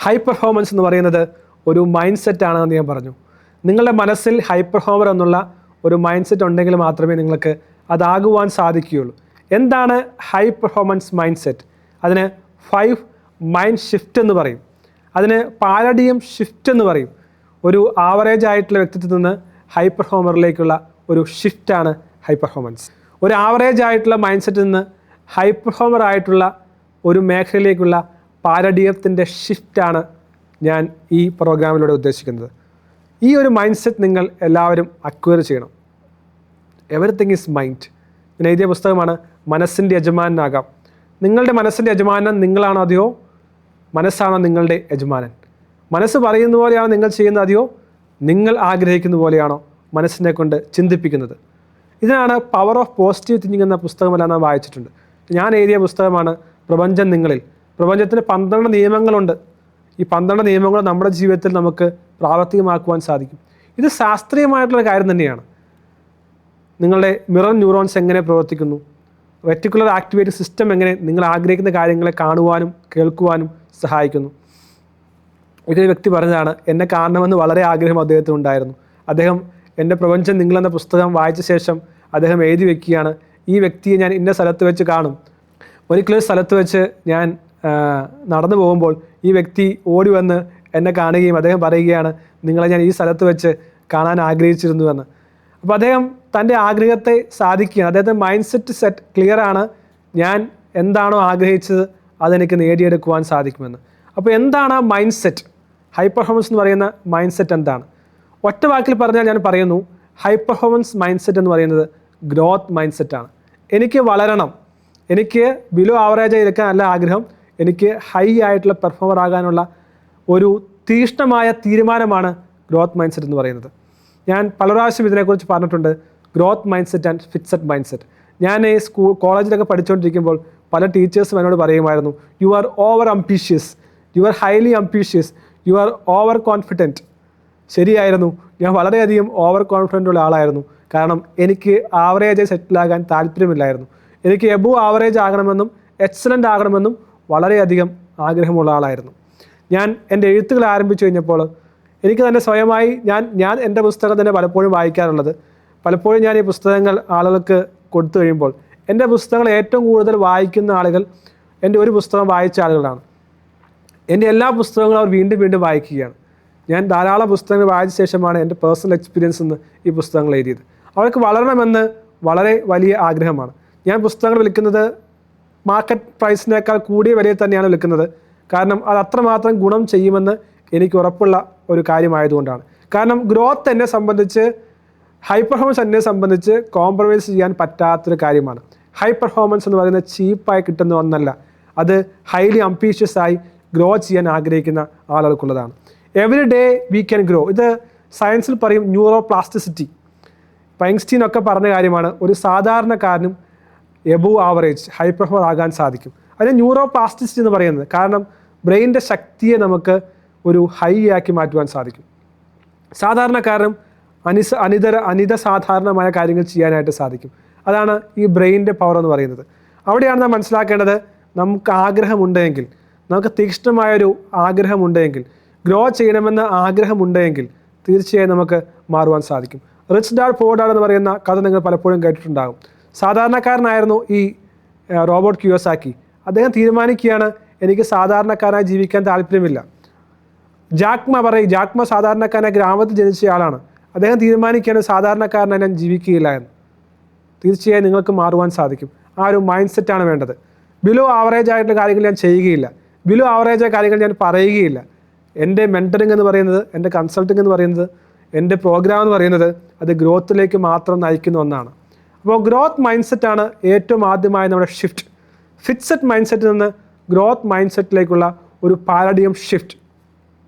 High performance എന്ന് പറയുന്നത് ഒരു മൈൻഡ് സെറ്റ് ആണെന്ന് ഞാൻ പറഞ്ഞു. നിങ്ങളുടെ മനസ്സിൽ ഹൈ പെർഫോമർ എന്നുള്ള ഒരു മൈൻഡ് സെറ്റ് ഉണ്ടെങ്കിൽ മാത്രമേ നിങ്ങൾക്ക് അതാകുവാൻ സാധിക്കുകയുള്ളൂ. എന്താണ് ഹൈ പെർഫോമൻസ് മൈൻഡ് സെറ്റ്? അതിന് 5 മൈൻഡ് ഷിഫ്റ്റ് എന്ന് പറയും. അതിന് പാരഡിയം ഷിഫ്റ്റ് എന്ന് പറയും. ഒരു ആവറേജ് ആയിട്ടുള്ള വ്യക്തിത്വത്തിൽ നിന്ന് ഹൈ പെർഫോമറിലേക്കുള്ള ഒരു ഷിഫ്റ്റാണ് ഹൈ പെർഫോമൻസ്. ഒരു ആവറേജ് ആയിട്ടുള്ള മൈൻഡ് സെറ്റിൽ നിന്ന് ഹൈ പെർഫോമർ ആയിട്ടുള്ള ഒരു മേഖലയിലേക്കുള്ള പാരഡിയത്തിൻ്റെ ഷിഫ്റ്റാണ് ഞാൻ ഈ പ്രോഗ്രാമിലൂടെ ഉദ്ദേശിക്കുന്നത്. ഈ ഒരു മൈൻഡ് സെറ്റ് നിങ്ങൾ എല്ലാവരും അക്വയർ ചെയ്യണം. Everything is mind. ഞാൻ എഴുതിയ പുസ്തകമാണ് മനസ്സിൻ്റെ യജമാനാകാം. നിങ്ങളുടെ മനസ്സിൻ്റെ യജമാനൻ നിങ്ങളാണോ അതെയോ മനസ്സാണോ നിങ്ങളുടെ യജമാനൻ? മനസ്സ് പറയുന്ന പോലെയാണോ നിങ്ങൾ ചെയ്യുന്നത് അതെയോ നിങ്ങൾ ആഗ്രഹിക്കുന്ന പോലെയാണോ മനസ്സിനെ കൊണ്ട് ചിന്തിപ്പിക്കുന്നത്? ഇതിനാണ് പവർ ഓഫ് പോസിറ്റീവ് തിങ്കിങ് എന്ന പുസ്തകമെല്ലാം നാം വായിച്ചിട്ടുണ്ട്. ഞാൻ എഴുതിയ പുസ്തകമാണ് പ്രപഞ്ചം നിങ്ങളിൽ. പ്രപഞ്ചത്തിന് 12 നിയമങ്ങളുണ്ട്. ഈ 12 നിയമങ്ങൾ നമ്മുടെ ജീവിതത്തിൽ നമുക്ക് പ്രാവർത്തികമാക്കുവാൻ സാധിക്കും. ഇത് ശാസ്ത്രീയമായിട്ടുള്ള കാര്യം തന്നെയാണ്. നിങ്ങളുടെ മിറർ ന്യൂറോൺസ് എങ്ങനെ പ്രവർത്തിക്കുന്നു, റെറ്റിക്കുലർ ആക്ടിവേറ്റിംഗ് സിസ്റ്റം എങ്ങനെ നിങ്ങൾ ആഗ്രഹിക്കുന്ന കാര്യങ്ങളെ കാണുവാനും കേൾക്കുവാനും സഹായിക്കുന്നു. ഇതൊരു വ്യക്തി പറഞ്ഞതാണ്. എന്നെ കാണണമെന്ന് വളരെ ആഗ്രഹം അദ്ദേഹത്തിനുണ്ടായിരുന്നു. അദ്ദേഹം എൻ്റെ പ്രപഞ്ചം നിങ്ങളെന്ന പുസ്തകം വായിച്ച ശേഷം അദ്ദേഹം എഴുതി വെക്കുകയാണ്, ഈ വ്യക്തിയെ ഞാൻ ഇന്ന സ്ഥലത്ത് വെച്ച് കാണും. ഒരിക്കലും സ്ഥലത്ത് വെച്ച് ഞാൻ നടന്നു പോകുമ്പോൾ ഈ വ്യക്തി ഓടി വന്ന് എന്നെ കാണുകയും അദ്ദേഹം പറയുകയാണ്, നിങ്ങളെ ഞാൻ ഈ സ്ഥലത്ത് വെച്ച് കാണാൻ ആഗ്രഹിച്ചിരുന്നുവെന്ന്. അപ്പോൾ അദ്ദേഹം തൻ്റെ ആഗ്രഹത്തെ സാധിക്കുകയാണ്. അദ്ദേഹത്തിൻ്റെ മൈൻഡ് സെറ്റ് ക്ലിയറാണ്. ഞാൻ എന്താണോ ആഗ്രഹിച്ചത് അതെനിക്ക് നേടിയെടുക്കുവാൻ സാധിക്കുമെന്ന്. അപ്പോൾ എന്താണ് മൈൻഡ് സെറ്റ്? ഹൈ പെർഫോമൻസ് എന്ന് പറയുന്ന മൈൻഡ് സെറ്റ് എന്താണ്? ഒറ്റ വാക്കിൽ പറഞ്ഞാൽ ഞാൻ പറയുന്നു, ഹൈ പെർഫോമൻസ് മൈൻഡ് സെറ്റ് എന്ന് പറയുന്നത് ഗ്രോത്ത് മൈൻഡ് സെറ്റാണ്. എനിക്ക് വളരണം, എനിക്ക് ബിലോ ആവറേജായി എടുക്കാൻ നല്ല ആഗ്രഹം, എനിക്ക് ഹൈ ആയിട്ടുള്ള പെർഫോമർ ആകാനുള്ള ഒരു തീക്ഷ്ണമായ തീരുമാനമാണ് ഗ്രോത്ത് മൈൻഡ് സെറ്റ് എന്ന് പറയുന്നത്. ഞാൻ പല പ്രാവശ്യം ഇതിനെക്കുറിച്ച് പറഞ്ഞിട്ടുണ്ട്. Growth mind set and fixed mind set. ഞാൻ ഈ കോളേജിലൊക്കെ പഠിച്ചുകൊണ്ടിരിക്കുമ്പോൾ പല ടീച്ചേഴ്സും എന്നോട് പറയുമായിരുന്നു, you are over ambitious, you are highly ambitious, you are over confident. ശരിയായിരുന്നു, ഞാൻ വളരെയധികം ഓവർ കോൺഫിഡൻ്റ് ഉള്ള ആളായിരുന്നു. കാരണം എനിക്ക് ആവറേജായി സെറ്റിലാകാൻ താല്പര്യമില്ലായിരുന്നു. എനിക്ക് എബോവ് ആവറേജ് ആകണമെന്നും എക്സലൻ്റ് ആകണമെന്നും വളരെയധികം ആഗ്രഹമുള്ള ആളായിരുന്നു. ഞാൻ എൻ്റെ എഴുത്തുകൾ ആരംഭിച്ചു കഴിഞ്ഞപ്പോൾ എനിക്ക് തന്നെ സ്വയമായി ഞാൻ എൻ്റെ പുസ്തകം തന്നെ പലപ്പോഴും വായിക്കാറുള്ളത്. പലപ്പോഴും ഞാൻ ഈ പുസ്തകങ്ങൾ ആളുകൾക്ക് കൊടുത്തു കഴിയുമ്പോൾ എൻ്റെ പുസ്തകങ്ങൾ ഏറ്റവും കൂടുതൽ വായിക്കുന്ന ആളുകൾ എൻ്റെ ഒരു പുസ്തകം വായിച്ച ആളുകളാണ്. എൻ്റെ എല്ലാ പുസ്തകങ്ങളും അവർ വീണ്ടും വീണ്ടും വായിക്കുകയാണ്. ഞാൻ ധാരാളം പുസ്തകങ്ങൾ വായിച്ച ശേഷമാണ് എൻ്റെ പേഴ്സണൽ എക്സ്പീരിയൻസ് എന്ന് ഈ പുസ്തകങ്ങൾ എഴുതിയത്. അവർക്ക് വളരണമെന്ന് വളരെ വലിയ ആഗ്രഹമാണ്. ഞാൻ പുസ്തകങ്ങൾ വിൽക്കുന്നത് മാർക്കറ്റ് പ്രൈസിനേക്കാൾ കൂടിയ വിലയിൽ തന്നെയാണ് വിൽക്കുന്നത്. കാരണം അത് അത്രമാത്രം ഗുണം ചെയ്യുമെന്ന് എനിക്ക് ഉറപ്പുള്ള ഒരു കാര്യമായതുകൊണ്ടാണ്. കാരണം ഗ്രോത്ത് എന്നെ സംബന്ധിച്ച്, ഹൈ പെർഫോമൻസ് എന്നെ സംബന്ധിച്ച് കോംപ്രമൈസ് ചെയ്യാൻ പറ്റാത്തൊരു കാര്യമാണ്. ഹൈ പെർഫോമൻസ് എന്ന് പറയുന്നത് ചീപ്പായി കിട്ടുന്ന ഒന്നല്ല. അത് ഹൈലി അംബീഷ്യസ് ആയി ഗ്രോ ചെയ്യാൻ ആഗ്രഹിക്കുന്ന ആളുകൾക്കുള്ളതാണ്. Every day we can grow. ഇത് സയൻസിൽ പറയും ന്യൂറോ പ്ലാസ്റ്റിസിറ്റി. ഐൻസ്റ്റീൻ ഒക്കെ പറഞ്ഞ കാര്യമാണ്. ഒരു സാധാരണക്കാരനും എബോവ് ആവറേജ് ഹൈ പെർഫോമർ ആകാൻ സാധിക്കും. അതിന് ന്യൂറോ പ്ലാസ്റ്റിസിറ്റി എന്ന് പറയുന്നത്. കാരണം ബ്രെയിനിൻ്റെ ശക്തിയെ നമുക്ക് ഒരു ഹൈ ആക്കി മാറ്റുവാൻ സാധിക്കും. സാധാരണക്കാരനും അനിത സാധാരണമായ കാര്യങ്ങൾ ചെയ്യാനായിട്ട് സാധിക്കും. അതാണ് ഈ ബ്രെയിനിൻ്റെ പവർ എന്ന് പറയുന്നത്. അവിടെയാണ് നാം മനസ്സിലാക്കേണ്ടത്, നമുക്ക് ആഗ്രഹമുണ്ടെങ്കിൽ, നമുക്ക് തീക്ഷ്ണമായൊരു ആഗ്രഹമുണ്ടെങ്കിൽ, ഗ്രോ ചെയ്യണമെന്ന ആഗ്രഹമുണ്ടെങ്കിൽ തീർച്ചയായും നമുക്ക് മാറുവാൻ സാധിക്കും. റിച്ച് ഡാഡ് പൂർ ഡാഡ് എന്ന് പറയുന്ന കഥ നിങ്ങൾ പലപ്പോഴും കേട്ടിട്ടുണ്ടാകും. സാധാരണക്കാരനായിരുന്നു ഈ റോബർട്ട് കിയോസാക്കി. അദ്ദേഹം തീരുമാനിക്കുകയാണ്, എനിക്ക് സാധാരണക്കാരനായി ജീവിക്കാൻ താല്പര്യമില്ല. ജാക്മ സാധാരണക്കാരനായ ഗ്രാമത്തിൽ ജനിച്ചയാളാണ്. അദ്ദേഹം തീരുമാനിക്കുകയാണ്, സാധാരണക്കാരനായി ഞാൻ ജീവിക്കുകയില്ല എന്ന്. തീർച്ചയായും നിങ്ങൾക്ക് മാറുവാൻ സാധിക്കും. ആ ഒരു മൈൻഡ് സെറ്റാണ് വേണ്ടത്. ബിലോ ആവറേജ് ആയിട്ടുള്ള കാര്യങ്ങൾ ഞാൻ ചെയ്യുകയില്ല, ബിലോ ആവറേജ് കാര്യങ്ങൾ ഞാൻ പറയുകയില്ല. എൻ്റെ മെൻറ്ററിങ് എന്ന് പറയുന്നത്, എൻ്റെ കൺസൾട്ടിങ് എന്ന് പറയുന്നത്, എൻ്റെ പ്രോഗ്രാം എന്ന് പറയുന്നത് അത് ഗ്രോത്തിലേക്ക് മാത്രം നയിക്കുന്ന ഒന്നാണ്. അപ്പോൾ ഗ്രോത്ത് മൈൻഡ് സെറ്റാണ് ഏറ്റവും ആദ്യമായി നമ്മുടെ ഷിഫ്റ്റ്. ഫിക്സഡ് മൈൻഡ് സെറ്റിൽ നിന്ന് ഗ്രോത്ത് മൈൻഡ് സെറ്റിലേക്കുള്ള ഒരു പാരഡിയം ഷിഫ്റ്റ്.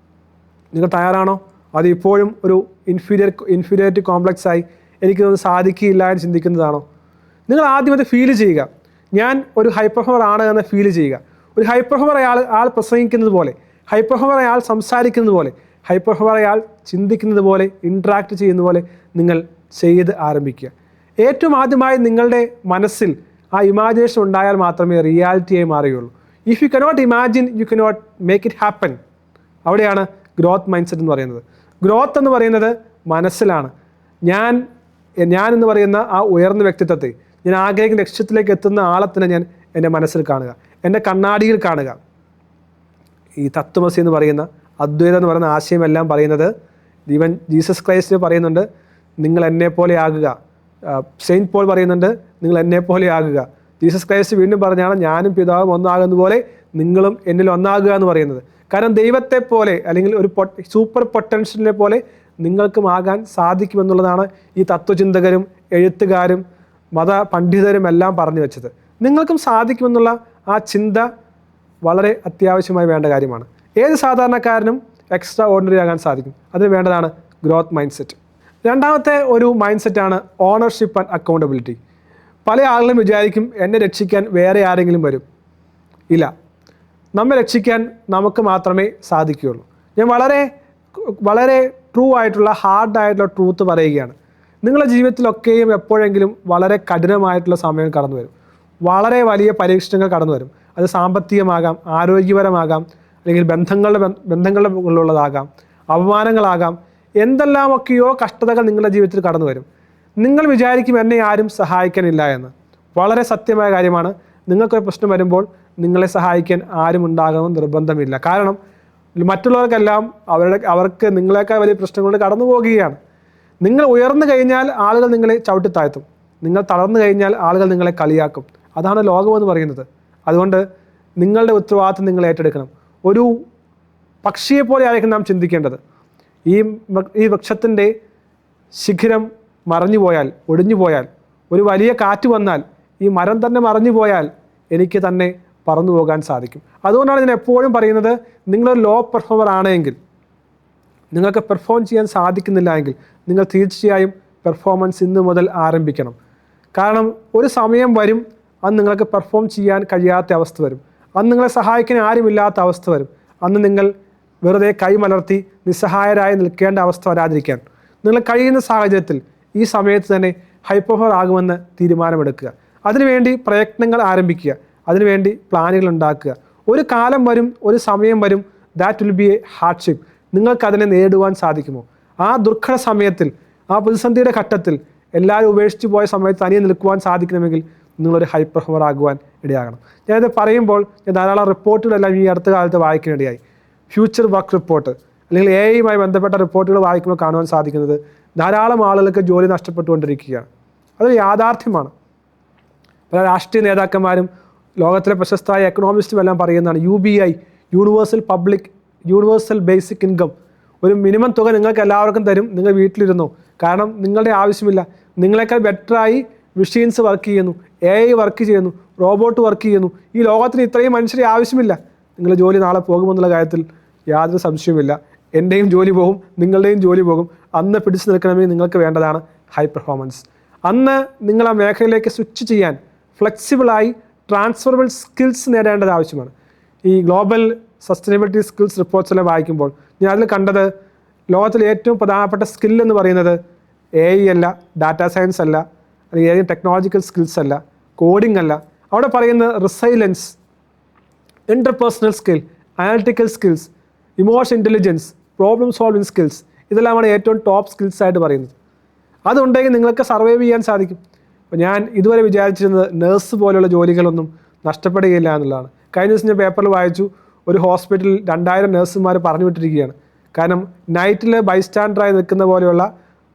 നിങ്ങൾ തയ്യാറാണോ? അത് ഇപ്പോഴും ഒരു ഇൻഫീരിയോറിറ്റി കോംപ്ലക്സായി എനിക്കൊന്നും സാധിക്കില്ല എന്ന് ചിന്തിക്കുന്നതാണോ? നിങ്ങൾ ആദ്യം അത് ഫീൽ ചെയ്യുക. ഞാൻ ഒരു ഹൈ പെർഫോമർ ആണ് എന്ന് ഫീൽ ചെയ്യുക. ഒരു ഹൈ പെർഫോമർ ആൾ പ്രസംഗിക്കുന്നത് പോലെ, ഹൈ പെർഫോമർ ആൾ സംസാരിക്കുന്നത് പോലെ, ഹൈ പെർഫോമർ ആൾ ചിന്തിക്കുന്നത് പോലെ, ഇൻട്രാക്ട് ചെയ്യുന്ന പോലെ നിങ്ങൾ ചെയ്ത് ആരംഭിക്കുക. ഏറ്റവും ആദ്യമായി നിങ്ങളുടെ മനസ്സിൽ ആ ഇമാജിനേഷൻ ഉണ്ടായാൽ മാത്രമേ റിയാലിറ്റിയായി മാറുകയുള്ളൂ. If you cannot imagine, you cannot make it happen. അവിടെയാണ് ഗ്രോത്ത് മൈൻഡ് സെറ്റ് എന്ന് പറയുന്നത്. ഗ്രോത്ത് എന്ന് പറയുന്നത് മനസ്സിലാണ്. ഞാൻ എന്ന് പറയുന്ന ആ ഉയർന്ന വ്യക്തിത്വത്തെ, ഞാൻ ആഗ്രഹിക്കുന്ന ലക്ഷ്യത്തിലേക്ക് എത്തുന്ന ആളെ തന്നെ ഞാൻ എൻ്റെ മനസ്സിൽ കാണുക, എൻ്റെ കണ്ണാടിയിൽ കാണുക. ഈ തത്വമസി എന്ന് പറയുന്ന, അദ്വൈതം എന്ന് പറയുന്ന ആശയമെല്ലാം പറയുന്നത്, ഈവൻ ജീസസ് ക്രൈസ്റ്റ് പറയുന്നുണ്ട്, നിങ്ങൾ എന്നെപ്പോലെ ആകുക. സെയിൻറ്റ് പോൾ പറയുന്നുണ്ട്, നിങ്ങൾ എന്നെപ്പോലെ ആകുക. ജീസസ് ക്രൈസ്റ്റ് വീണ്ടും പറഞ്ഞാണ്, ഞാനും പിതാവും ഒന്നാകുന്ന പോലെ നിങ്ങളും എന്നിൽ ഒന്നാകുക എന്ന് പറയുന്നത്. കാരണം ദൈവത്തെ പോലെ, അല്ലെങ്കിൽ ഒരു സൂപ്പർ പൊട്ടൻഷ്യലിനെ പോലെ നിങ്ങൾക്കും ആകാൻ സാധിക്കുമെന്നുള്ളതാണ് ഈ തത്വചിന്തകരും എഴുത്തുകാരും മത പണ്ഡിതരും എല്ലാം പറഞ്ഞു വെച്ചത്. നിങ്ങൾക്കും സാധിക്കുമെന്നുള്ള ആ ചിന്ത വളരെ അത്യാവശ്യമായി വേണ്ട കാര്യമാണ്. ഏത് സാധാരണക്കാരനും എക്സ്ട്രാ ഓർഡിനറി ആകാൻ സാധിക്കും. അതിന് വേണ്ടതാണ് ഗ്രോത്ത് മൈൻഡ് സെറ്റ്. രണ്ടാമത്തെ ഒരു മൈൻഡ് സെറ്റാണ് ഓണർഷിപ്പ് ആൻഡ് അക്കൗണ്ടബിലിറ്റി. പല ആളുകളും വിചാരിക്കും, എന്നെ രക്ഷിക്കാൻ വേറെ ആരെങ്കിലും വരും. ഇല്ല, നമ്മെ രക്ഷിക്കാൻ നമുക്ക് മാത്രമേ സാധിക്കുകയുള്ളൂ. ഞാൻ വളരെ ട്രൂ ആയിട്ടുള്ള ഹാർഡായിട്ടുള്ള ട്രൂത്ത് പറയുകയാണ്. നിങ്ങളുടെ ജീവിതത്തിലൊക്കെയും എപ്പോഴെങ്കിലും വളരെ കഠിനമായിട്ടുള്ള സമയം കടന്നു വരും. വളരെ വലിയ പരീക്ഷണങ്ങൾ കടന്നു വരും. അത് സാമ്പത്തികമാകാം, ആരോഗ്യപരമാകാം, അല്ലെങ്കിൽ ബന്ധങ്ങളുടെ മുകളിലുള്ളതാകാം, അപമാനങ്ങളാകാം, എന്തെല്ലാമൊക്കെയോ കഷ്ടതകൾ നിങ്ങളുടെ ജീവിതത്തിൽ കടന്നു വരും. നിങ്ങൾ വിചാരിക്കും എന്നെ ആരും സഹായിക്കാനില്ല എന്ന്. വളരെ സത്യമായ കാര്യമാണ്. നിങ്ങൾക്കൊരു പ്രശ്നം വരുമ്പോൾ നിങ്ങളെ സഹായിക്കാൻ ആരും ഉണ്ടാകണമെന്ന് നിർബന്ധമില്ല. കാരണം മറ്റുള്ളവർക്കെല്ലാം അവർക്ക് നിങ്ങളെക്കാൾ വലിയ പ്രശ്നങ്ങളുടെ കടന്നു പോകുകയാണ്. നിങ്ങൾ ഉയർന്നു കഴിഞ്ഞാൽ ആളുകൾ നിങ്ങളെ ചവിട്ടിത്താഴ്ത്തും. നിങ്ങൾ തളർന്നു കഴിഞ്ഞാൽ ആളുകൾ നിങ്ങളെ കളിയാക്കും. അതാണ് ലോകമെന്ന് പറയുന്നത്. അതുകൊണ്ട് നിങ്ങളുടെ ഉത്തരവാദിത്വം നിങ്ങൾ ഏറ്റെടുക്കണം. ഒരു പക്ഷിയെ പോലെ ആയിരിക്കും നാം ചിന്തിക്കേണ്ടത്. ഈ വൃക്ഷത്തിൻ്റെ ശിഖരം മറഞ്ഞു പോയാൽ, ഒടിഞ്ഞു പോയാൽ, ഒരു വലിയ കാറ്റ് വന്നാൽ ഈ മരം തന്നെ മറഞ്ഞു പോയാൽ എനിക്ക് തന്നെ പറന്നു പോകാൻ സാധിക്കും. അതുകൊണ്ടാണ് ഞാൻ എപ്പോഴും പറയുന്നത്, നിങ്ങളൊരു ലോ പെർഫോമർ ആണെങ്കിൽ, നിങ്ങൾക്ക് പെർഫോം ചെയ്യാൻ സാധിക്കുന്നില്ല എങ്കിൽ നിങ്ങൾ തീർച്ചയായും പെർഫോമൻസ് ഇന്ന് മുതൽ ആരംഭിക്കണം. കാരണം ഒരു സമയം വരും, അന്ന് നിങ്ങൾക്ക് പെർഫോം ചെയ്യാൻ കഴിയാത്ത അവസ്ഥ വരും. അന്ന് നിങ്ങളെ സഹായിക്കാൻ ആരുമില്ലാത്ത അവസ്ഥ വരും. അന്ന് നിങ്ങൾ വെറുതെ കൈമലർത്തി നിസ്സഹായരായി നിൽക്കേണ്ട അവസ്ഥ വരാതിരിക്കാൻ നിങ്ങൾ കഴിയുന്ന സാഹചര്യത്തിൽ ഈ സമയത്ത് തന്നെ ഹൈപ്പർഫോമർ ആകുമെന്ന് തീരുമാനമെടുക്കുക. അതിനുവേണ്ടി പ്രയത്നങ്ങൾ ആരംഭിക്കുക. അതിനുവേണ്ടി പ്ലാനുകൾ ഉണ്ടാക്കുക. ഒരു കാലം വരും, ഒരു സമയം വരും, that will be a hardship. നിങ്ങൾക്കതിനെ നേടുവാൻ സാധിക്കുമോ? ആ ദുർഘട സമയത്തിൽ, ആ പ്രതിസന്ധിയുടെ ഘട്ടത്തിൽ, എല്ലാവരും ഉപേക്ഷിച്ച് പോയ സമയത്ത് തനിയെ നിൽക്കുവാൻ സാധിക്കണമെങ്കിൽ നിങ്ങളൊരു ഹൈ പെർഫോമർ ആകുവാൻ ഇടയാകണം. ഞാനിത് പറയുമ്പോൾ ഞാൻ ധാരാളം റിപ്പോർട്ടുകളെല്ലാം ഈ അടുത്ത കാലത്ത് വായിക്കാനിടയായി. ഫ്യൂച്ചർ വർക്ക് റിപ്പോർട്ട്, അല്ലെങ്കിൽ AI-യുമായി ബന്ധപ്പെട്ട റിപ്പോർട്ടുകൾ വായിക്കുമ്പോൾ കാണുവാൻ സാധിക്കുന്നത് ധാരാളം ആളുകൾക്ക് ജോലി നഷ്ടപ്പെട്ടുകൊണ്ടിരിക്കുകയാണ്. അതൊരു യാഥാർത്ഥ്യമാണ്. പല രാഷ്ട്രീയ നേതാക്കന്മാരും ലോകത്തിലെ പ്രശസ്തമായ എക്കണോമിസ്റ്റും എല്ലാം പറയുന്നതാണ്, UBI, യൂണിവേഴ്സൽ ബേസിക് ഇൻകം, ഒരു മിനിമം തുക നിങ്ങൾക്ക് എല്ലാവർക്കും തരും, നിങ്ങൾ വീട്ടിലിരുന്നോ. കാരണം നിങ്ങളുടെ ആവശ്യമില്ല. നിങ്ങളെക്കാൾ ബെറ്ററായി മെഷീൻസ് വർക്ക് ചെയ്യുന്നു, AI വർക്ക് ചെയ്യുന്നു, റോബോട്ട് വർക്ക് ചെയ്യുന്നു. ഈ ലോകത്തിന് ഇത്രയും മനുഷ്യരെ ആവശ്യമില്ല. നിങ്ങളുടെ ജോലി നാളെ പോകുമെന്നുള്ള കാര്യത്തിൽ യാതൊരു സംശയവുമില്ല. എൻ്റെയും ജോലി പോകും, നിങ്ങളുടെയും ജോലി പോകും. അന്ന് പിടിച്ചു നിൽക്കണമെങ്കിൽ നിങ്ങൾക്ക് വേണ്ടതാണ് ഹൈ പെർഫോമൻസ്. അന്ന് നിങ്ങൾ ആ മേഖലയിലേക്ക് സ്വിച്ച് ചെയ്യാൻ ഫ്ലെക്സിബിളായി ട്രാൻസ്ഫറബിൾ സ്കിൽസ് നേടേണ്ടത് ആവശ്യമാണ്. ഈ ഗ്ലോബൽ സസ്റ്റൈനബിലിറ്റി സ്കിൽസ് റിപ്പോർട്ട്സ് എല്ലാം വായിക്കുമ്പോൾ ഞാൻ അതിൽ കണ്ടത്, ലോകത്തിലെ ഏറ്റവും പ്രധാനപ്പെട്ട സ്കില്ലെന്ന് പറയുന്നത് AI അല്ല, ഡാറ്റാ സയൻസ് അല്ല, അല്ലെങ്കിൽ ഏതെങ്കിലും ടെക്നോളജിക്കൽ സ്കിൽസ് അല്ല, കോഡിംഗ് അല്ല. അവിടെ പറയുന്നത് resilience, interpersonal skill, analytical skills, emotion intelligence, problem solving skills, ഇതെല്ലാമാണ് ഏറ്റവും ടോപ്പ് സ്കിൽസ് ആയിട്ട് പറയുന്നത്. അതുണ്ടെങ്കിൽ നിങ്ങൾക്ക് സർവൈവ് ചെയ്യാൻ സാധിക്കും. അപ്പോൾ ഞാൻ ഇതുവരെ വിചാരിച്ചിരുന്നത് നേഴ്സ് പോലെയുള്ള ജോലികളൊന്നും നഷ്ടപ്പെടുകയില്ല എന്നുള്ളതാണ്. കഴിഞ്ഞ ദിവസം ഞാൻ പേപ്പറിൽ വായിച്ചു, ഒരു ഹോസ്പിറ്റലിൽ 2000 നേഴ്സുമാർ പറഞ്ഞു വിട്ടിരിക്കുകയാണ്. കാരണം നൈറ്റിൽ ബൈസ്റ്റാൻഡറായി നിൽക്കുന്ന പോലെയുള്ള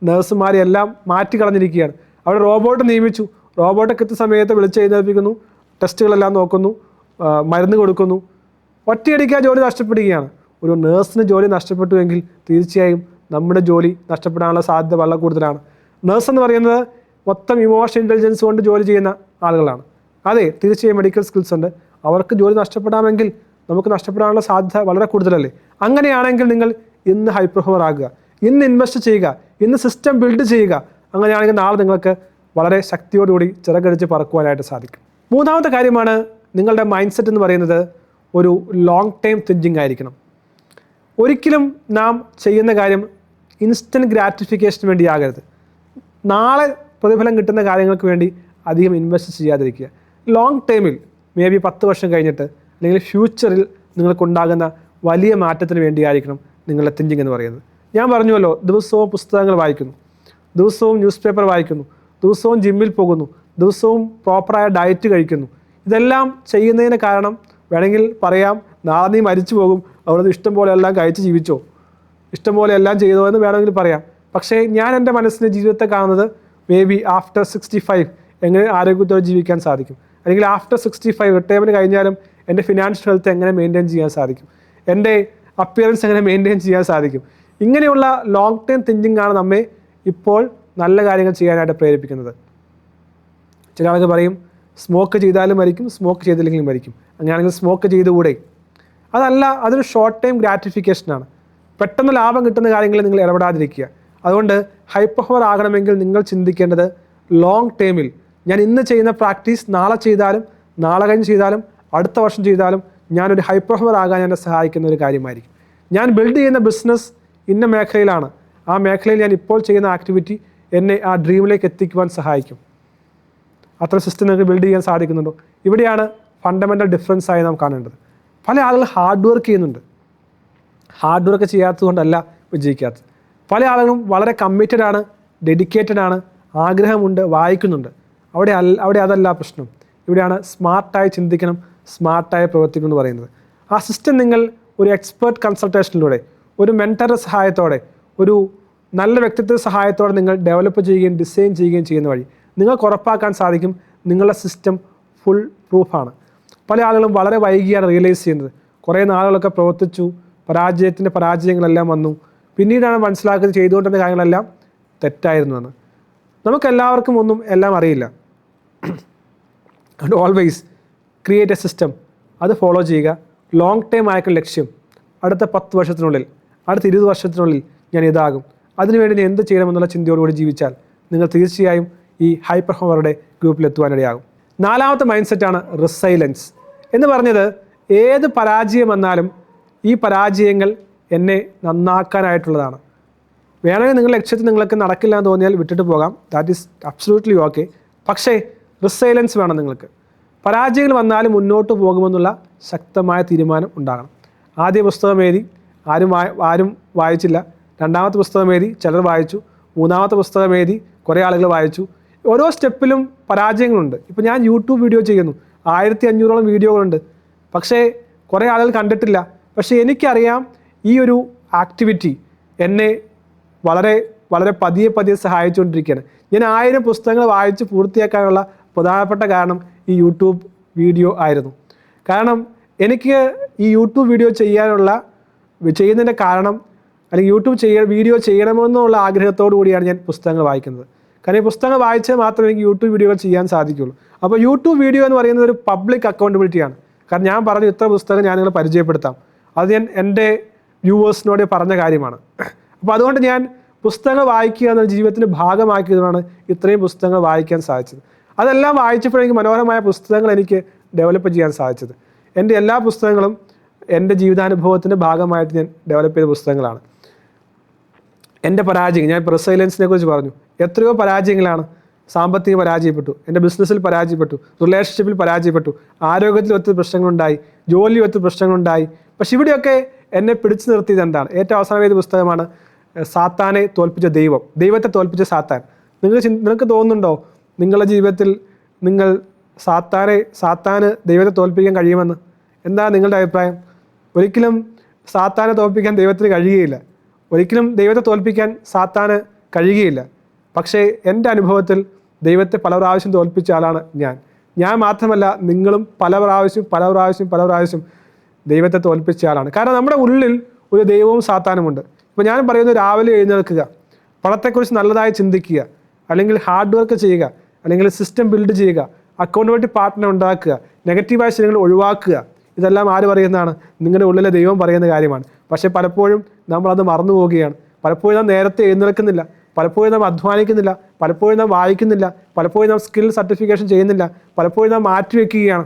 നേഴ്സുമാരെ എല്ലാം മാറ്റിക്കളഞ്ഞിരിക്കുകയാണ്. അവിടെ റോബോട്ട് നിയമിച്ചു. റോബോട്ട് കൃത്യസമയത്ത് വിളിച്ചെഴുന്നേൽപ്പിക്കുന്നു, ടെസ്റ്റുകളെല്ലാം നോക്കുന്നു, മരുന്ന് കൊടുക്കുന്നു. ഒറ്റയടിക്ക് ആ ജോലി നഷ്ടപ്പെടുകയാണ്. ഒരു നേഴ്സിന് ജോലി നഷ്ടപ്പെട്ടുവെങ്കിൽ തീർച്ചയായും നമ്മുടെ ജോലി നഷ്ടപ്പെടാനുള്ള സാധ്യത വളരെ കൂടുതലാണ്. നേഴ്സ് എന്ന് പറയുന്നത് മൊത്തം ഇമോഷൻ ഇൻ്റലിജൻസ് കൊണ്ട് ജോലി ചെയ്യുന്ന ആളുകളാണ്. അതെ, തീർച്ചയായും മെഡിക്കൽ സ്കിൽസ് ഉണ്ട്. അവർക്ക് ജോലി നഷ്ടപ്പെടാമെങ്കിൽ നമുക്ക് നഷ്ടപ്പെടാനുള്ള സാധ്യത വളരെ കൂടുതലല്ലേ. അങ്ങനെയാണെങ്കിൽ നിങ്ങൾ ഇന്ന് ഹൈ പെർഫോമർ ആകുക, ഇന്ന് ഇൻവെസ്റ്റ് ചെയ്യുക, ഇന്ന് സിസ്റ്റം ബിൽഡ് ചെയ്യുക. അങ്ങനെയാണെങ്കിൽ നാളെ നിങ്ങൾക്ക് വളരെ ശക്തിയോടുകൂടി ചിറകടിച്ച് പറക്കുവാനായിട്ട് സാധിക്കും. മൂന്നാമത്തെ കാര്യമാണ്, നിങ്ങളുടെ മൈൻഡ് സെറ്റ് എന്ന് പറയുന്നത് ഒരു ലോങ് ടൈം തിങ്കിങ് ആയിരിക്കണം. ഒരിക്കലും നാം ചെയ്യുന്ന കാര്യം ഇൻസ്റ്റൻറ്റ് ഗ്രാറ്റിഫിക്കേഷന് വേണ്ടി ആകരുത്. നാളെ പ്രതിഫലം കിട്ടുന്ന കാര്യങ്ങൾക്ക് വേണ്ടി അധികം ഇൻവെസ്റ്റ് ചെയ്യാതിരിക്കുക. ലോങ് ടൈമിൽ, മേ ബി 10 വർഷം കഴിഞ്ഞിട്ട്, അല്ലെങ്കിൽ ഫ്യൂച്ചറിൽ നിങ്ങൾക്കുണ്ടാകുന്ന വലിയ മാറ്റത്തിന് വേണ്ടിയായിരിക്കണം നിങ്ങളുടെ തിങ്കിങ് എന്ന് പറയുന്നത്. ഞാൻ പറഞ്ഞുവല്ലോ, ദിവസവും പുസ്തകങ്ങൾ വായിക്കുന്നു, ദിവസവും ന്യൂസ് പേപ്പർ വായിക്കുന്നു, ദിവസവും ജിമ്മിൽ പോകുന്നു, ദിവസവും പ്രോപ്പറായ ഡയറ്റ് കഴിക്കുന്നു. ഇതെല്ലാം ചെയ്യുന്നതിന് കാരണം വേണമെങ്കിൽ പറയാം, നാളെ നീ മരിച്ചു പോകും, അവിടെ ഇഷ്ടം പോലെ എല്ലാം കഴിച്ച് ജീവിച്ചോ, ഇഷ്ടം പോലെ എല്ലാം ചെയ്തോ എന്ന് വേണമെങ്കിൽ പറയാം. പക്ഷേ ഞാൻ എൻ്റെ മനസ്സിൻ്റെ ജീവിതത്തെ കാണുന്നത് മേ ബി ആഫ്റ്റർ 65 എങ്ങനെ ആരോഗ്യത്തോടെ ജീവിക്കാൻ സാധിക്കും, അല്ലെങ്കിൽ ആഫ്റ്റർ 65 റിട്ടയർമെൻറ്റ് കഴിഞ്ഞാലും എൻ്റെ ഫിനാൻഷ്യൽ ഹെൽത്ത് എങ്ങനെ മെയിൻറ്റെയിൻ ചെയ്യാൻ സാധിക്കും, എൻ്റെ അപ്പിയറൻസ് എങ്ങനെ മെയിൻറ്റെയിൻ ചെയ്യാൻ സാധിക്കും. ഇങ്ങനെയുള്ള ലോങ് ടേം തിങ്കിങ് ആണ് നമ്മെ ഇപ്പോൾ നല്ല കാര്യങ്ങൾ ചെയ്യാനായിട്ട് പ്രേരിപ്പിക്കുന്നത്. ചില ആളുകൾ പറയും സ്മോക്ക് ചെയ്താലും മരിക്കും, സ്മോക്ക് ചെയ്തില്ലെങ്കിലും മരിക്കും. അങ്ങനെയാണെങ്കിൽ സ്മോക്ക് ചെയ്തുകൂടെ? അതല്ല, അതൊരു ഷോർട്ട് ടൈം ഗ്രാറ്റിഫിക്കേഷനാണ്. പെട്ടെന്ന് ലാഭം കിട്ടുന്ന കാര്യങ്ങളിൽ നിങ്ങൾ ഇടപെടാതിരിക്കുക. അതുകൊണ്ട് ഹൈപ്പർ പെർഫോമർ ആകണമെങ്കിൽ നിങ്ങൾ ചിന്തിക്കേണ്ടത് ലോങ് ടേമിൽ ഞാൻ ഇന്ന് ചെയ്യുന്ന പ്രാക്ടീസ് നാളെ ചെയ്താലും, നാളെ കഴിഞ്ഞ് ചെയ്താലും, അടുത്ത വർഷം ചെയ്താലും ഞാനൊരു ഹൈപ്പർ പെർഫോമർ ആകാൻ എന്നെ സഹായിക്കുന്ന ഒരു കാര്യമായിരിക്കും. ഞാൻ ബിൽഡ് ചെയ്യുന്ന ബിസിനസ് ഇന്ന മേഖലയിലാണ്, ആ മേഖലയിൽ ഞാൻ ഇപ്പോൾ ചെയ്യുന്ന ആക്ടിവിറ്റി എന്നെ ആ ഡ്രീമിലേക്ക് എത്തിക്കുവാൻ സഹായിക്കും. അത്ര സിസ്റ്റം നിങ്ങൾക്ക് ബിൽഡ് ചെയ്യാൻ സാധിക്കുന്നുണ്ടോ? ഇവിടെയാണ് ഫണ്ടമെൻ്റൽ ഡിഫറൻസ് ആയി നാം കാണേണ്ടത്. പല ആളുകൾ ഹാർഡ് വർക്ക് ചെയ്യുന്നുണ്ട്, ഹാർഡ് വർക്ക് ചെയ്യാത്തത് കൊണ്ടല്ല വിജയിക്കാത്തത്. പല ആളുകളും വളരെ കമ്മിറ്റഡ് ആണ്, ഡെഡിക്കേറ്റഡ് ആണ്, ആഗ്രഹമുണ്ട്, വായിക്കുന്നുണ്ട്. അവിടെ അതല്ല പ്രശ്നം. ഇവിടെയാണ് സ്മാർട്ടായി ചിന്തിക്കണം, സ്മാർട്ടായി പ്രവർത്തിക്കണം എന്ന് പറയുന്നത്. ആ സിസ്റ്റം നിങ്ങൾ ഒരു എക്സ്പേർട്ട് കൺസൾട്ടേഷനിലൂടെ, ഒരു മെൻറ്ററുടെ സഹായത്തോടെ, ഒരു നല്ല വ്യക്തിത്വ സഹായത്തോടെ നിങ്ങൾ ഡെവലപ്പ് ചെയ്യുകയും ഡിസൈൻ ചെയ്യുകയും ചെയ്യുന്ന വഴി നിങ്ങൾക്ക് ഉറപ്പാക്കാൻ സാധിക്കും നിങ്ങളുടെ സിസ്റ്റം ഫുൾ പ്രൂഫാണ്. പല ആളുകളും വളരെ വൈകിയാണ് റിയലൈസ് ചെയ്യുന്നത്. കുറേ നാളുകളൊക്കെ പ്രവർത്തിച്ചു, പരാജയങ്ങളെല്ലാം വന്നു, പിന്നീടാണ് മനസ്സിലാക്കുന്നത് ചെയ്തുകൊണ്ടിരുന്ന കാര്യങ്ങളെല്ലാം തെറ്റായിരുന്നു എന്ന്. നമുക്കെല്ലാവർക്കും ഒന്നും എല്ലാം അറിയില്ല. And always create A system, അത് ഫോളോ ചെയ്യുക. ലോങ് ടൈം ആയിട്ടുള്ള ലക്ഷ്യം, അടുത്ത 10 വർഷത്തിനുള്ളിൽ, അടുത്ത 20 വർഷത്തിനുള്ളിൽ ഞാൻ ഇതാകും, അതിനുവേണ്ടി ഞാൻ എന്ത് ചെയ്യണമെന്നുള്ള ചിന്തയോടുകൂടി ജീവിച്ചാൽ നിങ്ങൾ തീർച്ചയായും ഈ ഹൈ പെർഫോമറുടെ ഗ്രൂപ്പിലെത്തുവാനിടയാകും. 4ാമത്തെ മൈൻഡ് സെറ്റാണ് റിസൈലൻസ് എന്ന് പറഞ്ഞത്. ഏത് പരാജയം വന്നാലും ഈ പരാജയങ്ങൾ എന്നെ നന്നാക്കാനായിട്ടുള്ളതാണ്. വേണമെങ്കിൽ നിങ്ങളുടെ ലക്ഷ്യത്തിൽ നിങ്ങൾക്ക് നടക്കില്ല എന്ന് തോന്നിയാൽ വിട്ടിട്ട് പോകാം, ദാറ്റ് ഈസ് അബ്സല്യൂട്ട്ലി ഓക്കെ. പക്ഷേ റിസൈലൻസ് വേണം നിങ്ങൾക്ക്. പരാജയങ്ങൾ വന്നാലും മുന്നോട്ട് പോകുമെന്നുള്ള ശക്തമായ തീരുമാനം ഉണ്ടാകണം. ആദ്യ പുസ്തകം എഴുതി ആരും വായിച്ചില്ല, 2ാമത്തെ പുസ്തകം എഴുതി ചിലർ വായിച്ചു, 3ാമത്തെ പുസ്തകം എഴുതി കുറേ ആളുകൾ വായിച്ചു. ഓരോ സ്റ്റെപ്പിലും പരാജയങ്ങളുണ്ട്. ഇപ്പോൾ ഞാൻ യൂട്യൂബ് വീഡിയോ ചെയ്യുന്നു, 1500ഓളം വീഡിയോകളുണ്ട്, പക്ഷേ കുറേ ആളുകൾ കണ്ടിട്ടില്ല. പക്ഷേ എനിക്കറിയാം ഈ ഒരു ആക്ടിവിറ്റി എന്നെ വളരെ വളരെ പതിയെ സഹായിച്ചുകൊണ്ടിരിക്കുകയാണ്. ഞാൻ 1000 പുസ്തകങ്ങൾ വായിച്ച് പൂർത്തിയാക്കാനുള്ള പ്രധാനപ്പെട്ട കാരണം ഈ യൂട്യൂബ് വീഡിയോ ആയിരുന്നു. കാരണം എനിക്ക് ഈ യൂട്യൂബ് വീഡിയോ ചെയ്യുന്നതിൻ്റെ കാരണം, അല്ലെങ്കിൽ വീഡിയോ ചെയ്യണമെന്നുള്ള ആഗ്രഹത്തോടു കൂടിയാണ് ഞാൻ പുസ്തകങ്ങൾ വായിക്കുന്നത്. കാരണം ഈ പുസ്തകങ്ങൾ വായിച്ചാൽ മാത്രമേ എനിക്ക് യൂട്യൂബ് വീഡിയോകൾ ചെയ്യാൻ സാധിക്കുകയുള്ളൂ. അപ്പോൾ യൂട്യൂബ് വീഡിയോ എന്ന് പറയുന്നത് ഒരു പബ്ലിക് അക്കൗണ്ടബിലിറ്റിയാണ്. കാരണം ഞാൻ പറഞ്ഞു ഇത്ര പുസ്തകം ഞാൻ നിങ്ങളെ പരിചയപ്പെടുത്താം, അത് ഞാൻ എൻ്റെ വ്യൂവേഴ്സിനോട് പറഞ്ഞ കാര്യമാണ്. അപ്പോൾ അതുകൊണ്ട് ഞാൻ പുസ്തകങ്ങൾ വായിക്കുക എന്ന ജീവിതത്തിൻ്റെ ഭാഗമാക്കിയതുമാണ് ഇത്രയും പുസ്തകങ്ങൾ വായിക്കാൻ സാധിച്ചത്. അതെല്ലാം വായിച്ചപ്പോഴെങ്കിൽ മനോഹരമായ പുസ്തകങ്ങൾ എനിക്ക് ഡെവലപ്പ് ചെയ്യാൻ സാധിച്ചത്. എൻ്റെ എല്ലാ പുസ്തകങ്ങളും എൻ്റെ ജീവിതാനുഭവത്തിൻ്റെ ഭാഗമായിട്ട് ഞാൻ ഡെവലപ്പ് ചെയ്ത പുസ്തകങ്ങളാണ്. എൻ്റെ പരാജയം, ഞാൻ റിസൈലൻസിനെ കുറിച്ച് പറഞ്ഞു, എത്രയോ പരാജയങ്ങളാണ്. സാമ്പത്തികം പരാജയപ്പെട്ടു, എൻ്റെ ബിസിനസ്സിൽ പരാജയപ്പെട്ടു, റിലേഷൻഷിപ്പിൽ പരാജയപ്പെട്ടു, ആരോഗ്യത്തിൽ ഒത്തിരി പ്രശ്നങ്ങളുണ്ടായി, ജോലിയിൽ ഒത്തിരി പ്രശ്നങ്ങളുണ്ടായി. പക്ഷെ ഇവിടെയൊക്കെ എന്നെ പിടിച്ചു നിർത്തിയത് എന്താണ്? ഏറ്റവും അവസാനം എഴുതിയ പുസ്തകമാണ് സാത്താനെ തോൽപ്പിച്ച ദൈവം, ദൈവത്തെ തോൽപ്പിച്ച സാത്താൻ. നിങ്ങൾക്ക് തോന്നുന്നുണ്ടോ നിങ്ങളുടെ ജീവിതത്തിൽ സാത്താന് ദൈവത്തെ തോൽപ്പിക്കാൻ കഴിയുമെന്ന്? എന്താ നിങ്ങളുടെ അഭിപ്രായം? ഒരിക്കലും സാത്താനെ തോൽപ്പിക്കാൻ ദൈവത്തിന് കഴിയുകയില്ല, ഒരിക്കലും ദൈവത്തെ തോൽപ്പിക്കാൻ സാത്താന് കഴിയുകയില്ല. പക്ഷേ എൻ്റെ അനുഭവത്തിൽ ദൈവത്തെ പല പ്രാവശ്യം തോൽപ്പിച്ച ആളാണ് ഞാൻ മാത്രമല്ല, നിങ്ങളും പല പ്രാവശ്യം ദൈവത്തെ തോൽപ്പിച്ച ആളാണ്. കാരണം നമ്മുടെ ഉള്ളിൽ ഒരു ദൈവവും സാത്താനുമുണ്ട്. ഇപ്പോൾ ഞാൻ പറയുന്നത് രാവിലെ എഴുന്നേൽക്കുക, പണത്തെക്കുറിച്ച് നല്ലതായി ചിന്തിക്കുക, അല്ലെങ്കിൽ ഹാർഡ് വർക്ക് ചെയ്യുക, അല്ലെങ്കിൽ സിസ്റ്റം ബിൽഡ് ചെയ്യുക, അക്കൗണ്ടബിലിറ്റി പാർട്ട്ണർ ഉണ്ടാക്കുക, നെഗറ്റീവായ ശീലങ്ങൾ ഒഴിവാക്കുക. ഇതെല്ലാം ആര് പറയുന്നതാണ്? നിങ്ങളുടെ ഉള്ളിലെ ദൈവം പറയുന്ന കാര്യമാണ്. പക്ഷേ പലപ്പോഴും നമ്മളത് മറന്നു പോവുകയാണ്. പലപ്പോഴും നാം നേരത്തെ എഴുന്നേൽക്കുന്നില്ല, പലപ്പോഴും നാം അധ്വാനിക്കുന്നില്ല, പലപ്പോഴും നാം വായിക്കുന്നില്ല, പലപ്പോഴും നാം സ്കിൽ സർട്ടിഫിക്കേഷൻ ചെയ്യുന്നില്ല, പലപ്പോഴും നാം മാറ്റിവെക്കുകയാണ്.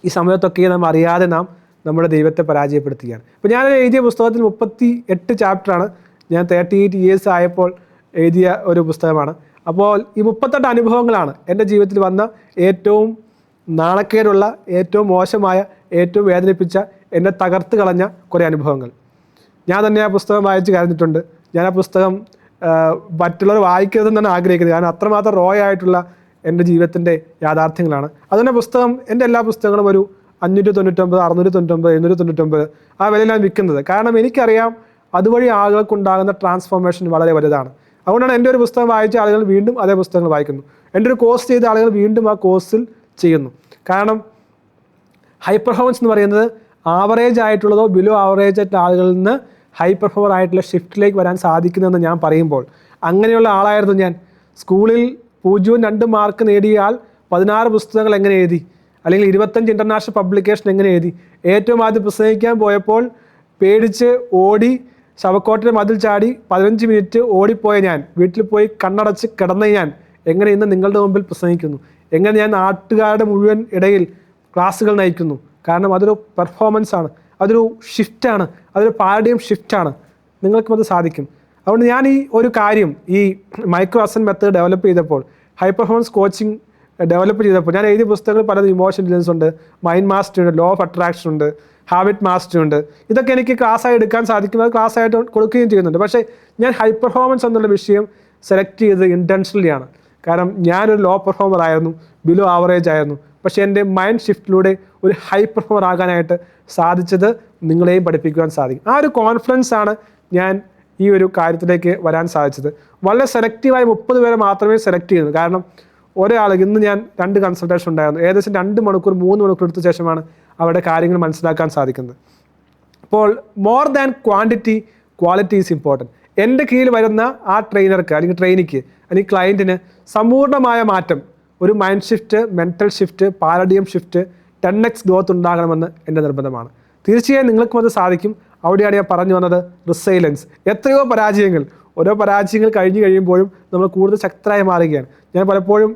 ഈ സമയത്തൊക്കെ നാം അറിയാതെ നമ്മുടെ ദൈവത്തെ പരാജയപ്പെടുത്തുകയാണ്. ഇപ്പോൾ ഞാൻ എഴുതിയ പുസ്തകത്തിൽ 38 ചാപ്റ്ററാണ്. ഞാൻ 38 ഇയേഴ്സ് ആയപ്പോൾ എഴുതിയ ഒരു പുസ്തകമാണ്. അപ്പോൾ ഈ 38 അനുഭവങ്ങളാണ് എൻ്റെ ജീവിതത്തിൽ വന്ന ഏറ്റവും നാണക്കേടുള്ള, ഏറ്റവും മോശമായ, ഏറ്റവും വേദനിപ്പിച്ച, എന്നെ തകർത്ത് കളഞ്ഞ കുറേ അനുഭവങ്ങൾ. ഞാൻ തന്നെ ആ പുസ്തകം വായിച്ച് കരഞ്ഞിട്ടുണ്ട്. ഞാൻ ആ പുസ്തകം മറ്റുള്ളവർ വായിക്കരുതെന്ന് തന്നെ ആഗ്രഹിക്കുന്നത്. കാരണം അത്രമാത്രം ആയിട്ടുള്ള എൻ്റെ ജീവിതത്തിൻ്റെ യാഥാർത്ഥ്യങ്ങളാണ്. അതുതന്നെ പുസ്തകം, എൻ്റെ എല്ലാ പുസ്തകങ്ങളും ഒരു 599, 699, 799 ആ വിലയിലാണ് വിൽക്കുന്നത്. കാരണം എനിക്കറിയാം അതുവഴി ആളുകൾക്കുണ്ടാകുന്ന ട്രാൻസ്ഫോർമേഷൻ വളരെ വലുതാണ്. അതുകൊണ്ടാണ് എൻ്റെ ഒരു പുസ്തകം വായിച്ച ആളുകൾ വീണ്ടും അതേ പുസ്തകങ്ങൾ വായിക്കുന്നു. എൻ്റെ ഒരു കോഴ്സ് ചെയ്ത ആളുകൾ വീണ്ടും ആ കോഴ്സിൽ ചെയ്യുന്നു. കാരണം ഹൈ പെർഫോമൻസ് എന്ന് പറയുന്നത് ആവറേജ് ആയിട്ടുള്ളതോ ബിലോ ആവറേജ് ആയിട്ടുള്ള ആളുകളിൽ നിന്ന് ഹൈ പെർഫോമർ ആയിട്ടുള്ള ഷിഫ്റ്റിലേക്ക് വരാൻ സാധിക്കുന്നതെന്ന് ഞാൻ പറയുമ്പോൾ, അങ്ങനെയുള്ള ആളായിരുന്നു ഞാൻ. സ്കൂളിൽ 0.2 മാർക്ക് നേടിയ ആൾ 16 പുസ്തകങ്ങൾ എങ്ങനെ എഴുതി, അല്ലെങ്കിൽ 25 ഇൻ്റർനാഷണൽ പബ്ലിക്കേഷൻ എങ്ങനെ എഴുതി? ഏറ്റവും ആദ്യം പ്രസംഗിക്കാൻ പോയപ്പോൾ പേടിച്ച് ഓടി ശവക്കോട്ടിന് മതിൽ ചാടി 15 മിനിറ്റ് ഓടിപ്പോയ ഞാൻ, വീട്ടിൽ പോയി കണ്ണടച്ച് കിടന്ന ഞാൻ എങ്ങനെ ഇന്ന് നിങ്ങളുടെ മുമ്പിൽ പ്രസംഗിക്കുന്നു? എങ്ങനെ ഞാൻ നാട്ടുകാരുടെ മുഴുവൻ ഇടയിൽ ക്ലാസ്സുകൾ നയിക്കുന്നു? കാരണം അതൊരു പെർഫോമൻസ് ആണ്, അതൊരു ഷിഫ്റ്റാണ്, അതൊരു പാരഡൈം ഷിഫ്റ്റാണ്. നിങ്ങൾക്കും അത് സാധിക്കും. അതുകൊണ്ട് ഞാൻ ഈ ഒരു കാര്യം, ഈ മൈക്രോ അസൻ മെത്തേഡ് ഡെവലപ്പ് ചെയ്തപ്പോൾ, ഹൈ പെർഫോമൻസ് കോച്ചിങ് ഡെവലപ്പ് ചെയ്തപ്പോൾ ഞാൻ എഴുതിയ പുസ്തകങ്ങൾ പലതും ഇമോഷൻ ഇന്റലിജൻസ് ഉണ്ട്, മൈൻഡ് മാസ്റ്ററി ഉണ്ട്, ലോ ഓഫ് അട്രാക്ഷൻ ഉണ്ട്, ഹാബിറ്റ് മാസ്റ്ററി ഉണ്ട്. ഇതൊക്കെ എനിക്ക് ക്ലാസ്സായി എടുക്കാൻ സാധിക്കും, അത് ക്ലാസ്സായിട്ട് കൊടുക്കുകയും ചെയ്യുന്നുണ്ട്. പക്ഷേ ഞാൻ ഹൈ പെർഫോമൻസ് എന്നുള്ള വിഷയം സെലക്ട് ചെയ്തത് ഇൻറ്റൻഷനലി ആണ്. കാരണം ഞാനൊരു ലോ പെർഫോമർ ആയിരുന്നു, ബിലോ ആവറേജ് ആയിരുന്നു. പക്ഷേ എൻ്റെ മൈൻഡ് ഷിഫ്റ്റിലൂടെ ഒരു ഹൈ പെർഫോമർ ആകാനായിട്ട് സാധിച്ചത് നിങ്ങളെയും പഠിപ്പിക്കുവാൻ സാധിക്കും. ആ ഒരു കോൺഫിഡൻസ് ആണ് ഞാൻ ഈ ഒരു കാര്യത്തിലേക്ക് വരാൻ സാധിച്ചത്. വളരെ സെലക്റ്റീവായി 30 പേരെ മാത്രമേ സെലക്ട് ചെയ്യുന്നു. കാരണം ഒരാൾ, ഇന്ന് ഞാൻ 2 കൺസൾട്ടേഷൻ ഉണ്ടായിരുന്നു, ഏകദേശം 2 മണിക്കൂർ 3 മണിക്കൂർ എടുത്ത ശേഷമാണ് അവരുടെ കാര്യങ്ങൾ മനസ്സിലാക്കാൻ സാധിക്കുന്നത്. അപ്പോൾ more than quantity, quality is important. എൻ്റെ കീഴിൽ വരുന്ന ആ ട്രെയിനർക്ക് അല്ലെങ്കിൽ ട്രെയിനിക്ക് അല്ലെങ്കിൽ ക്ലയൻറ്റിന് സമ്പൂർണ്ണമായ മാറ്റം, ഒരു mind shift, mental shift, paradigm shift, 10x growth ഉണ്ടാകണമെന്ന് എൻ്റെ നിർബന്ധമാണ്. തീർച്ചയായും നിങ്ങൾക്കും അത് സാധിക്കും. അവിടെയാണ് ഞാൻ പറഞ്ഞു വന്നത് റിസൈലൻസ്. എത്രയോ പരാജയങ്ങൾ, ഓരോ പരാജയങ്ങൾ കഴിഞ്ഞ് കഴിയുമ്പോഴും നമ്മൾ കൂടുതൽ ശക്തരായി മാറുകയാണ്. ഞാൻ പലപ്പോഴും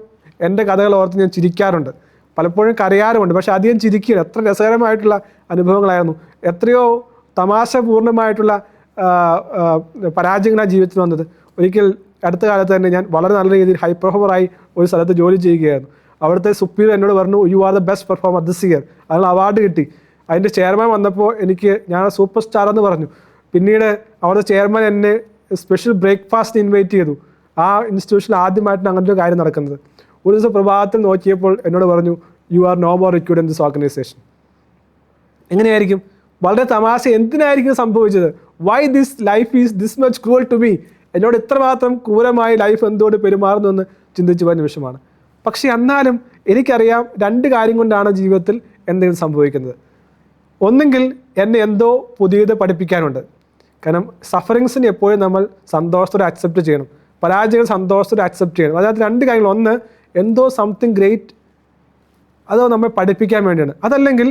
എൻ്റെ കഥകൾ ഓർത്ത് ഞാൻ ചിരിക്കാറുണ്ട്, പലപ്പോഴും കരയാറുമുണ്ട്. പക്ഷേ അധികം ചിരിക്കുകയാണ്. എത്ര രസകരമായിട്ടുള്ള അനുഭവങ്ങളായിരുന്നു, എത്രയോ തമാശപൂർണ്ണമായിട്ടുള്ള പരാജയങ്ങളാണ് ജീവിതത്തിൽ വന്നത്. ഒരിക്കൽ അടുത്ത കാലത്ത് തന്നെ ഞാൻ വളരെ നല്ല രീതിയിൽ ഹൈ പെർഫോമറായി ഒരു സ്ഥലത്ത് ജോലി ചെയ്യുകയായിരുന്നു. അവിടുത്തെ സുപ്പീരിയർ എന്നോട് പറഞ്ഞു, you are the best performer this year. അതിനുള്ള അവാർഡ് കിട്ടി. അതിൻ്റെ ചെയർമാൻ വന്നപ്പോൾ ഞാൻ സൂപ്പർ സ്റ്റാർ എന്ന് പറഞ്ഞു. പിന്നീട് അവിടുത്തെ ചെയർമാൻ എന്നെ സ്പെഷ്യൽ ബ്രേക്ക്ഫാസ്റ്റ് ഇൻവൈറ്റ് ചെയ്തു. ആ ഇൻസ്റ്റിറ്റ്യൂഷനിൽ ആദ്യമായിട്ടാണ് അങ്ങനത്തെ ഒരു കാര്യം നടക്കുന്നത്. ഒരു ദിവസം പ്രഭാതത്തിൽ നോക്കിയപ്പോൾ എന്നോട് പറഞ്ഞു, you are no more required in this organisation. എങ്ങനെയായിരിക്കും? വളരെ തമാശ. എന്തിനായിരിക്കും സംഭവിച്ചത്? Why this life is this much cruel to me? എന്നോട് ഇത്രമാത്രം ക്രൂരമായി ലൈഫ് എന്തുകൊണ്ട് പെരുമാറുന്നു എന്ന് ചിന്തിച്ചു പോയ നിമിഷമാണ്. പക്ഷേ എന്നാലും എനിക്കറിയാം 2 കാര്യം കൊണ്ടാണ് ജീവിതത്തിൽ എന്തെങ്കിലും സംഭവിക്കുന്നത്. ഒന്നെങ്കിൽ എന്നെ എന്തോ പുതിയത് പഠിപ്പിക്കാനുണ്ട്. കാരണം സഫറിങ്സിന് എപ്പോഴും നമ്മൾ സന്തോഷത്തോടെ അക്സെപ്റ്റ് ചെയ്യണം, പരാജയം സന്തോഷത്തോടെ അക്സെപ്റ്റ് ചെയ്യണം. അതിനകത്ത് 2 കാര്യങ്ങൾ. ഒന്ന്, എന്തോ സംതിങ് ഗ്രേറ്റ്, അതോ നമ്മെ പഠിപ്പിക്കാൻ വേണ്ടിയാണ്. അതല്ലെങ്കിൽ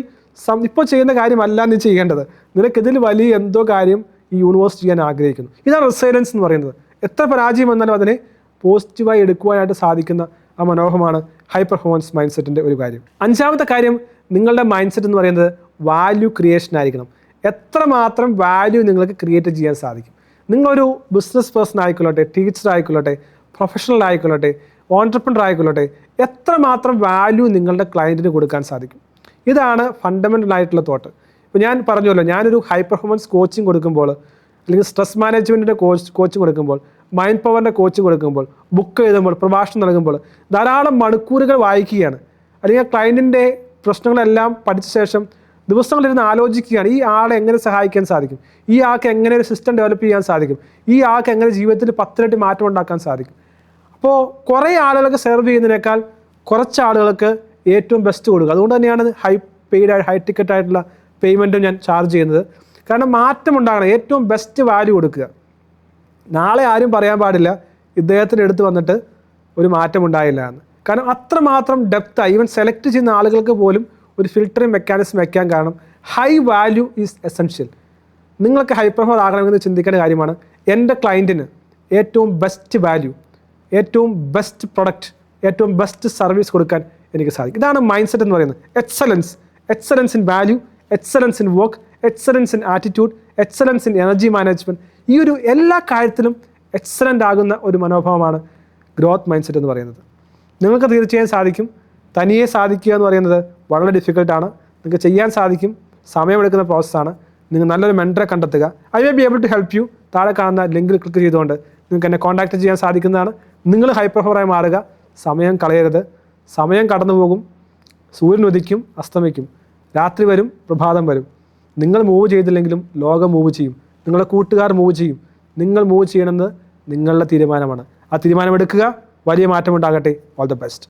ഇപ്പോൾ ചെയ്യുന്ന കാര്യമല്ല നീ ചെയ്യേണ്ടത്, നിനക്കിതിൽ വലിയ എന്തോ കാര്യം ഈ യൂണിവേഴ്സ് ചെയ്യാൻ ആഗ്രഹിക്കുന്നു. ഇതാണ് റിസൈലൻസ് എന്ന് പറയുന്നത്. എത്ര പരാജയം വന്നാലും അതിനെ പോസിറ്റീവായി എടുക്കുവാനായിട്ട് സാധിക്കുന്ന ആ മനോഹരമാണ് ഹൈ പെർഫോമൻസ് മൈൻഡ് സെറ്റിൻ്റെ ഒരു കാര്യം. 5ാമത്തെ കാര്യം, നിങ്ങളുടെ മൈൻഡ് സെറ്റ് എന്ന് പറയുന്നത് വാല്യൂ ക്രിയേഷൻ ആയിരിക്കണം. എത്രമാത്രം വാല്യൂ നിങ്ങൾക്ക് ക്രിയേറ്റ് ചെയ്യാൻ സാധിക്കും. നിങ്ങളൊരു ബിസിനസ് പേഴ്സൺ ആയിക്കൊള്ളട്ടെ, ടീച്ചർ ആയിക്കൊള്ളട്ടെ, പ്രൊഫഷണൽ ആയിക്കൊള്ളട്ടെ, ഓൺട്രപ്രനർ ആയിക്കൊള്ളട്ടെ, എത്രമാത്രം വാല്യൂ നിങ്ങളുടെ ക്ലയൻറ്റിന് കൊടുക്കാൻ സാധിക്കും. ഇതാണ് ഫണ്ടമെൻ്റൽ ആയിട്ടുള്ള തോട്ട്. ഇപ്പോൾ ഞാൻ പറഞ്ഞല്ലോ, ഞാനൊരു ഹൈ പെർഫോമൻസ് കോച്ചിങ് കൊടുക്കുമ്പോൾ, അല്ലെങ്കിൽ സ്ട്രെസ് മാനേജ്മെൻറ്റിൻ്റെ കോച്ചിങ് കൊടുക്കുമ്പോൾ, മൈൻഡ് പവറിൻ്റെ കോച്ചിങ് കൊടുക്കുമ്പോൾ, ബുക്ക് എഴുതുമ്പോൾ, പ്രഭാഷണം നൽകുമ്പോൾ ധാരാളം മണിക്കൂറുകൾ വായിക്കുകയാണ്. അല്ലെങ്കിൽ ആ ക്ലയൻറ്റിൻ്റെ പ്രശ്നങ്ങളെല്ലാം പഠിച്ച ശേഷം ദിവസങ്ങളിരുന്ന് ആലോചിക്കുകയാണ്, ഈ ആളെ എങ്ങനെ സഹായിക്കാൻ സാധിക്കും, ഈ ആൾക്ക് എങ്ങനെ ഒരു സിസ്റ്റം ഡെവലപ്പ് ചെയ്യാൻ സാധിക്കും, ഈ ആൾക്ക് എങ്ങനെ ജീവിതത്തിൽ 10 ഇരട്ടി മാറ്റം ഉണ്ടാക്കാൻ സാധിക്കും. അപ്പോൾ കുറേ ആളുകൾക്ക് സെർവ് ചെയ്യുന്നതിനേക്കാൾ കുറച്ച് ആളുകൾക്ക് ഏറ്റവും ബെസ്റ്റ് കൊടുക്കുക. അതുകൊണ്ട് തന്നെയാണ് ഹൈ ടിക്കറ്റ് ആയിട്ടുള്ള പേയ്മെൻറ്റും ഞാൻ ചാർജ് ചെയ്യുന്നത്. കാരണം മാറ്റം ഉണ്ടാകണം, ഏറ്റവും ബെസ്റ്റ് വാല്യൂ കൊടുക്കുക. നാളെ ആരും പറയാൻ പാടില്ല ഇദ്ദേഹത്തിൻ്റെ അടുത്ത് വന്നിട്ട് ഒരു മാറ്റം ഉണ്ടായില്ല എന്ന്. കാരണം അത്രമാത്രം ഡെപ്തായി ഈവൻ സെലക്ട് ചെയ്യുന്ന ആളുകൾക്ക് പോലും ഒരു ഫിൽറ്ററിങ് മെക്കാനിസം വയ്ക്കാൻ കാരണം ഹൈ വാല്യൂ ഈസ് എസെൻഷ്യൽ. നിങ്ങൾക്ക് ഹൈ പെർഫോമർ ആകണമെന്ന് ചിന്തിക്കേണ്ട കാര്യമാണ്. എൻ്റെ ക്ലയൻറ്റിന് ഏറ്റവും ബെസ്റ്റ് വാല്യൂ, ഏറ്റവും ബെസ്റ്റ് പ്രൊഡക്റ്റ്, ഏറ്റവും ബെസ്റ്റ് സർവീസ് കൊടുക്കാൻ എനിക്ക് സാധിക്കും. ഇതാണ് മൈൻഡ് സെറ്റ് എന്ന് പറയുന്നത്. Excellence in value, excellence in work, excellence in attitude, excellence in energy management. ഈ ഒരു എല്ലാ കാര്യത്തിലും എക്സലൻ്റ് ആകുന്ന ഒരു മനോഭാവമാണ് ഗ്രോത്ത് മൈൻഡ് സെറ്റ് എന്ന് പറയുന്നത്. നിങ്ങൾക്ക് തീർച്ചയായും സാധിക്കും. തനിയെ സാധിക്കുക എന്ന് പറയുന്നത് വളരെ ഡിഫിക്കൽട്ടാണ്. നിങ്ങൾക്ക് ചെയ്യാൻ സാധിക്കും. സമയമെടുക്കുന്ന പ്രോസസ്സാണ്. നിങ്ങൾ നല്ലൊരു മെൻറ്ററെ കണ്ടെത്തുക. I may be able to help you. താഴെ കാണുന്ന ലിങ്കിൽ ക്ലിക്ക് ചെയ്തുകൊണ്ട് നിങ്ങൾക്ക് എന്നെ കോൺടാക്ട് ചെയ്യാൻ സാധിക്കുന്നതാണ്. നിങ്ങൾ ഹൈപ്പർ പെർഫോമറായി മാറുക. സമയം കളയരുത്. സമയം കടന്നു പോകും. സൂര്യൻ ഉദിക്കും, അസ്തമിക്കും. രാത്രി വരും, പ്രഭാതം വരും. നിങ്ങൾ മൂവ് ചെയ്തില്ലെങ്കിലും ലോകം മൂവ് ചെയ്യും. നിങ്ങളുടെ കൂട്ടുകാർ മൂവ് ചെയ്യും. നിങ്ങൾ മൂവ് ചെയ്യണമെന്ന് നിങ്ങളുടെ തീരുമാനമാണ്. ആ തീരുമാനമെടുക്കുക. വലിയ മാറ്റമുണ്ടാകട്ടെ. All the best.